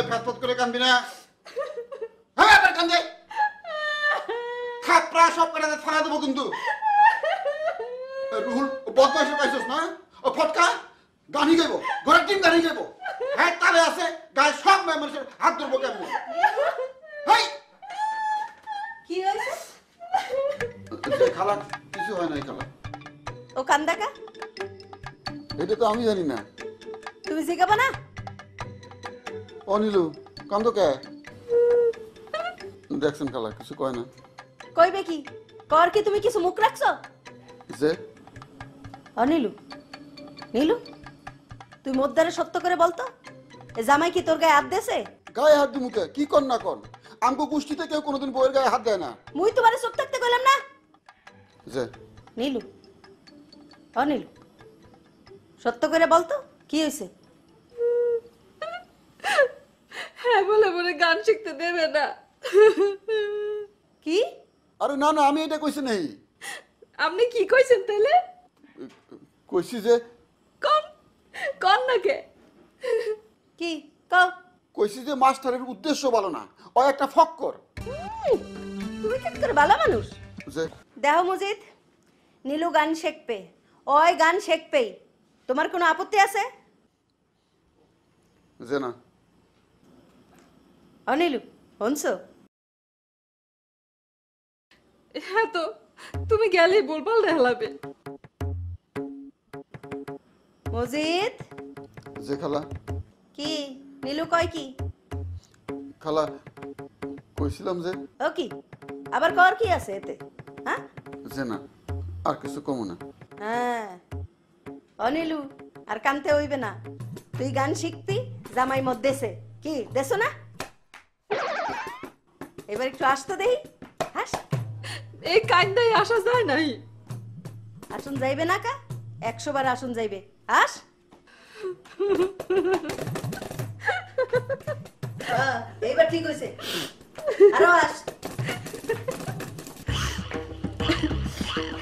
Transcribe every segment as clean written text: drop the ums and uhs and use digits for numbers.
ফ্যাতফত করে কান্দবি না। হ্যাঁ এবার কান্দে থাপড়া সব করে ফালা দেবো কিন্তু। রুহুল বদমাইশে পাইছিস না? ও ফটকা গানি গাইব, ঘরের টিম গানি গাইব। হ্যাঁ তালে আছে গায়ে সব মানুষের হাত ধরবো কেমন? হেই কি হয়েছে? খালা কিছু হয় নাই খালা। ও কান্দাকা এটা তো আমি জানি না। তুমি জিগাবা না? অনিলু কান্দ কে? দেখছেন খালা কিছু কয় না। কইবে কি? কর কি তুমি কিছু মুখ রাখছো? যে অনিলু নীলু তুই মোদ্দারে সত্য করে বলতো এ জামাই কি তোর গায়ে হাত দেছে? গায়ে হাত দি মুখে কি কর না কর, আমগো গোষ্ঠীতে কেউ কোনোদিন বউয়ের গায়ে হাত দেয় না। মুই তোমারে চুপ থাকতে কইলাম না? যে নীলু অনিলু সত্য করে বলতো কি হয়েছে? হ্যাঁ বলে বলে গান শিখতে দেবে না। কি? আরে না না আমি এটা কইছি নাই। আপনি কি কইছেন তাইলে? কইছি যে কোন কোন নাকে? কি কও? কইছি যে মাস্টারের উদ্দেশ্য ভালো না, ও একটা ফক্কর। তুমি কি করে ভালো মানুষ? যে দেহ মজিদ নীলু গান শেখবে, ওই গান শেখবেই, তোমার কোনো আপত্তি আছে? যে না অনিলু শুনছো? হ্যাঁ তো তুমি গেলেই বলবাল দেখালাবে। মজিদ যে খালা কি নীলু কয় কি? খালা কইছিলাম যে ও কি আবার কর কি আছে এতে? হ্যাঁ যে না আর কিছু কমো না। হ্যাঁ অনিলু আর কানতে হইবে না, তুই গান শিখবি, জামাই মত দেশে কি দেছো না? এবার একটু আসতে দেই, হাস। এই কান্দাই আসা যায় নাই। আসুন যাইবে না কা? 100 বার আসুন যাইবে, হাস। এইবার ঠিক হয়েছে, আরো আস।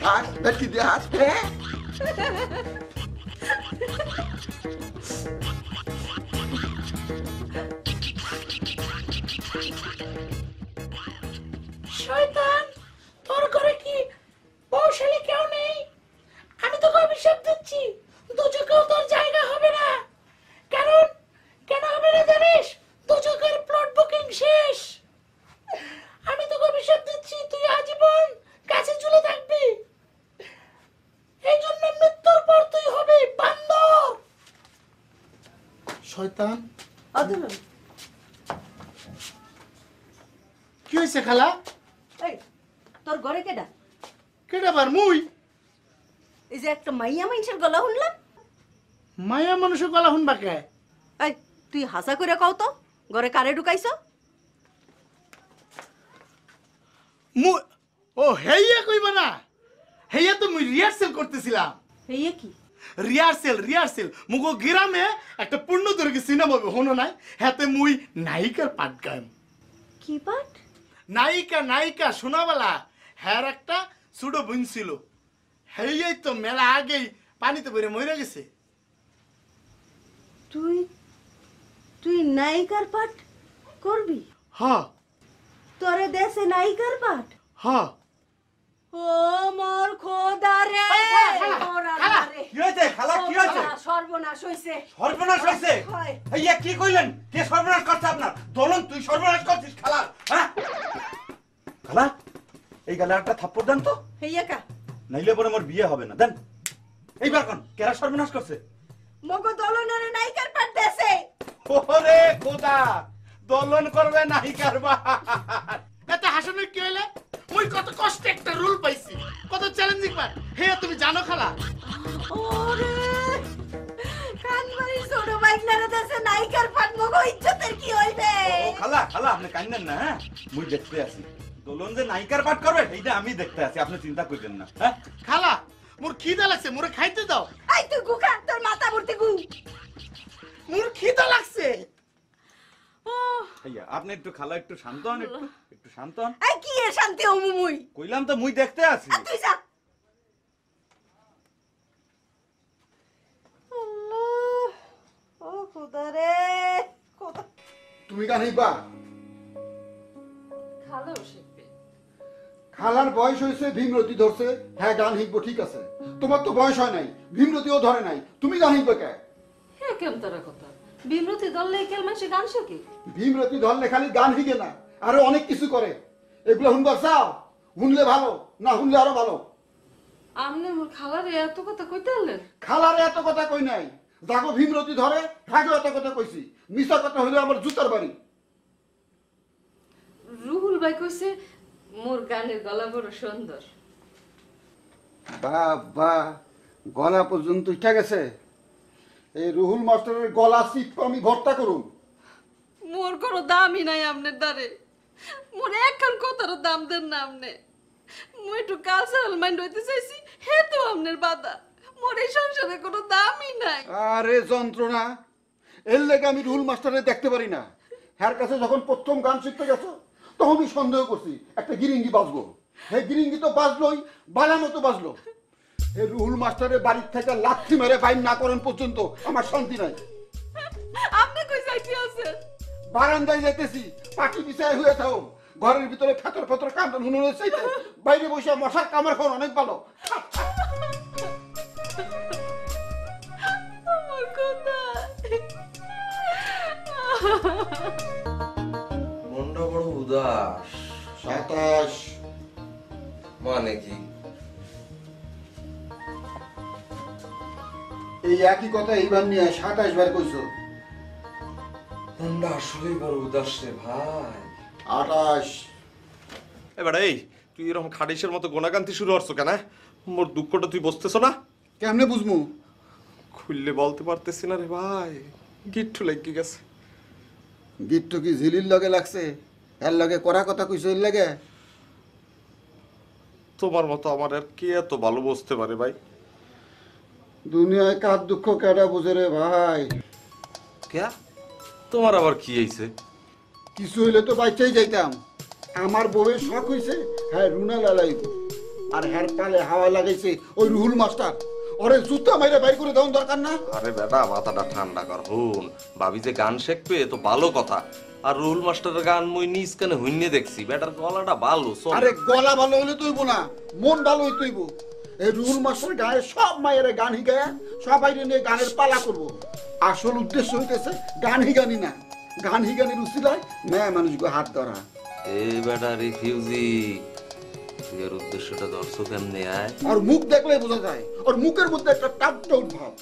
হাস দেখি দিয়ে হাস। শয়তান তোর ঘরে কি বউশালী কেউ নেই? আমি তোকে অভিশাপ দিচ্ছি, দুচোখেও তোর জায়গা হবে না। কারণ কেন হবে না জানিস? দুচোখের প্লট বুকিং শেষ। আমি তোকে অভিশাপ দিচ্ছি, তুই আজীবন কাছে ঝুলে থাকবি। এই জন্য মৃত্যুর পর তুই হবি বান্দর। শয়তান অধরুণ কি হয়েছে খালা? এই তোর ঘরে কেডা? কেডা বার মুই? এই যে একটা মাইয়া মানুষের গলা শুনলাম। মায়া মানুষের গলা শুনবা কে? এই তুই হাসা করে কও তো ঘরে কারে ঢুকাইছো? মুই ও হেইয়া কইবা না, হেইয়া তো মুই রিহার্সেল করতেছিলাম। এই কি রিহার্সেল মুগো গ্রামে একটা পূর্ণ দৈর্ঘ্য সিনেমা হবে হনো নাই, হাতে মুই নায়িকার পাঠ গাইম। কি পাঠ? নায়িকা শোনাবালা হ্যার একটা সুডো বোন ছিল, হেইয়াই তো মেলা আগেই পানিতে পড়ে মরে গেছে। তুই তুই নায়িকার পাঠ করবি? হ তোরে দেশে নায়িকার পাঠ? হ ও মোর খোদা রে, মোর আল্লাহ রে। কি হয়েছে খালা? কি হয়েছে? সর্বনাশ হইছে। সর্বনাশ হয়েছে? হয়। এইয়া কি কইলেন? কে সর্বনাশ করছে আপনার? দলন তুই সর্বনাশ করছিস খালা? হ্যাঁ খালা এই গালে একটা থাপ্পড় দেন তো, হেইয়া কা নাইলে পরে আমার বিয়ে হবে না। দেন এইবার কোন কেরা সর্বনাশ করছে? মগো দলনের নায়িকার পাঠ দেশে। ওরে খোদা, দলন করবে নায়িকার বাট। এতে হাসানোর কি হইলে? মুই কত কষ্টে একটা রোল পাইছি, কত চ্যালেঞ্জিং পার্ট। হে তুমি জানো খালা? ওরে কানবাড়ি ছোট বাইকনারে দেশে নায়িকার পাঠ, মগো ইজ্জতের কি হইবে? ও খালা খালা আপনি কান্দেন না, হ্যাঁ মুই দেখতে আছি। দলন যে নায়িকার পাঠ করবে এইটা আমি দেখতে আছি, আপনি চিন্তা করেন না। হ্যাঁ খালা মোর খিদা লাগছে, মোরে খাইতে দাও। এই তুই গুখা, তোর মাথা ভর্তি গু। মোর খিদা লাগছে। ভাইয়া আপনি একটু খালা একটু শান্ত হন, একটু শান্ত হন। এই কি এর শান্তি হমু মুই? কইলাম তো মুই দেখতে আছি। তুই যা। আল্লাহ, ও খোদা রে খোদা। তুমি গান শিখবা? খালাও শিখবে। খালার বয়স হয়েছে, ভীমরতি ধরছে, হ্যাঁ গান শিখবো, ঠিক আছে। তোমার তো বয়স হয় নাই, ভীমরতিও ধরে নাই, তুমি গান শিখবে কে? হ্যাঁ কেমন তারা কথা, বিমরতি দললে কেল মাসে গান শেখে। ভীমরতি ধরলে খালি গান শিখে না, আরো অনেক কিছু করে। এগুলো শুনবার চাও? শুনলে ভালো, না শুনলে আরো ভালো। আপনি মোর খালারে এত কথা কইতে পারলেন? খালারে এত কথা কই নাই, যাগো ভীমরতি ধরে হ্যাগো এত কথা কইছি। মিছা কথা হইলে আমার জুতার বাড়ি। রুহুল ভাই কইছে মোর গানের গলা বড় সুন্দর। বাবা, গলা পর্যন্ত উঠা গেছে। এই রুহুল মাস্টারের গলা চিপকে আমি ভর্তা করুম। মোর কোনো দামই নাই আপনার দ্বারে। মোর একখান কথার দাম দেন না আপনি। মুই একটু কালচারাল মাইন্ড হইতে চাইছি, হে তো আপনার বাধা। মোর এই সংসারে কোনো দামই নাই। আরে যন্ত্রণা, এর লেগে আমি রুহুল মাস্টারে দেখতে পারি না। হ্যার কাছে যখন প্রথম গান শিখতে গেছো তখন আমি সন্দেহ করছি একটা গিরিঙ্গি বাজবো। হে গিরিঙ্গি তো বাজলোই, বালা মতো বাজলো। এই রুহুল মাস্টারের বাড়ির থেকে লাথি মেরে বাইর না করেন পর্যন্ত আমার শান্তি নাই। আপনি কই যাইতে আছেন? বারান্দায় যাইতেছি, পাটি বিছায় হয়ে থাও। ঘরের ভিতরে ফেতর ফেতর কান্দন হুনুনের চাইতে বাইরে বসে মশার কামড় খাওয়ার অনেক ভালো। আমার কথা। মনটা বড় উদাস। 27 মানে কি? এই একই কথা এইবার নিয়ে 27 বার কইছো। মনটা আসলেই বড় উদাস রে ভাই। 28 এবার এই তুই এরকম খাটিসের মতো গোনাগান্তি শুরু করছো কেন? মোর দুঃখটা তুই বুঝতেছ না? কেমনে বুঝমু? খুললে বলতে পারতেছি না রে ভাই, গিট্টু লেগে গেছে। গিট্টু কি ঝিলির লগে লাগছে? এর লগে করা কথা কইছো এর লাগে? তোমার মতো আমার আর কে এত ভালো বুঝতে পারে ভাই? দুনিয়ায় কার দুঃখ কেডা বুঝে রে ভাই? কে? তোমার আবার কি হইছে? কিছু হইলে তো বাচ্চাই যাইতাম। আমার বউয়ের শখ হইছে হ্যাঁ রুনা লালাইব, আর হ্যার পালে হাওয়া লাগাইছে ওই রুহুল মাস্টার। ওরে জুতা মাইরে বাইর করে দেওয়ার দরকার না? আরে বেটা মাথাটা ঠান্ডা কর। হুন ভাবি যে গান শিখবে তো ভালো কথা, আর রুহুল মাস্টারের গান মুই নিজ কানে হুইনে দেখছি, বেটার গলাটা ভালো। আরে গলা ভালো হইলে তুইব না, মন ভালো হই তুইব। এই রুহুল মাস্টার গায়ে সব মায়ের গান হিগায় সবাই নিয়ে গানের পালা করব। আসল উদ্দেশ্য হইতেছে গান হিগানি না, গান হিগানির উচিলায় মেয়ে মানুষকে হাত ধরা। এই বেটা রিফিউজি, তুই এর উদ্দেশ্যটা ধরছো কেমনে আয়? আর মুখ দেখলে বোঝা যায়, ওর মুখের মধ্যে একটা টাপ টাউট ভাব।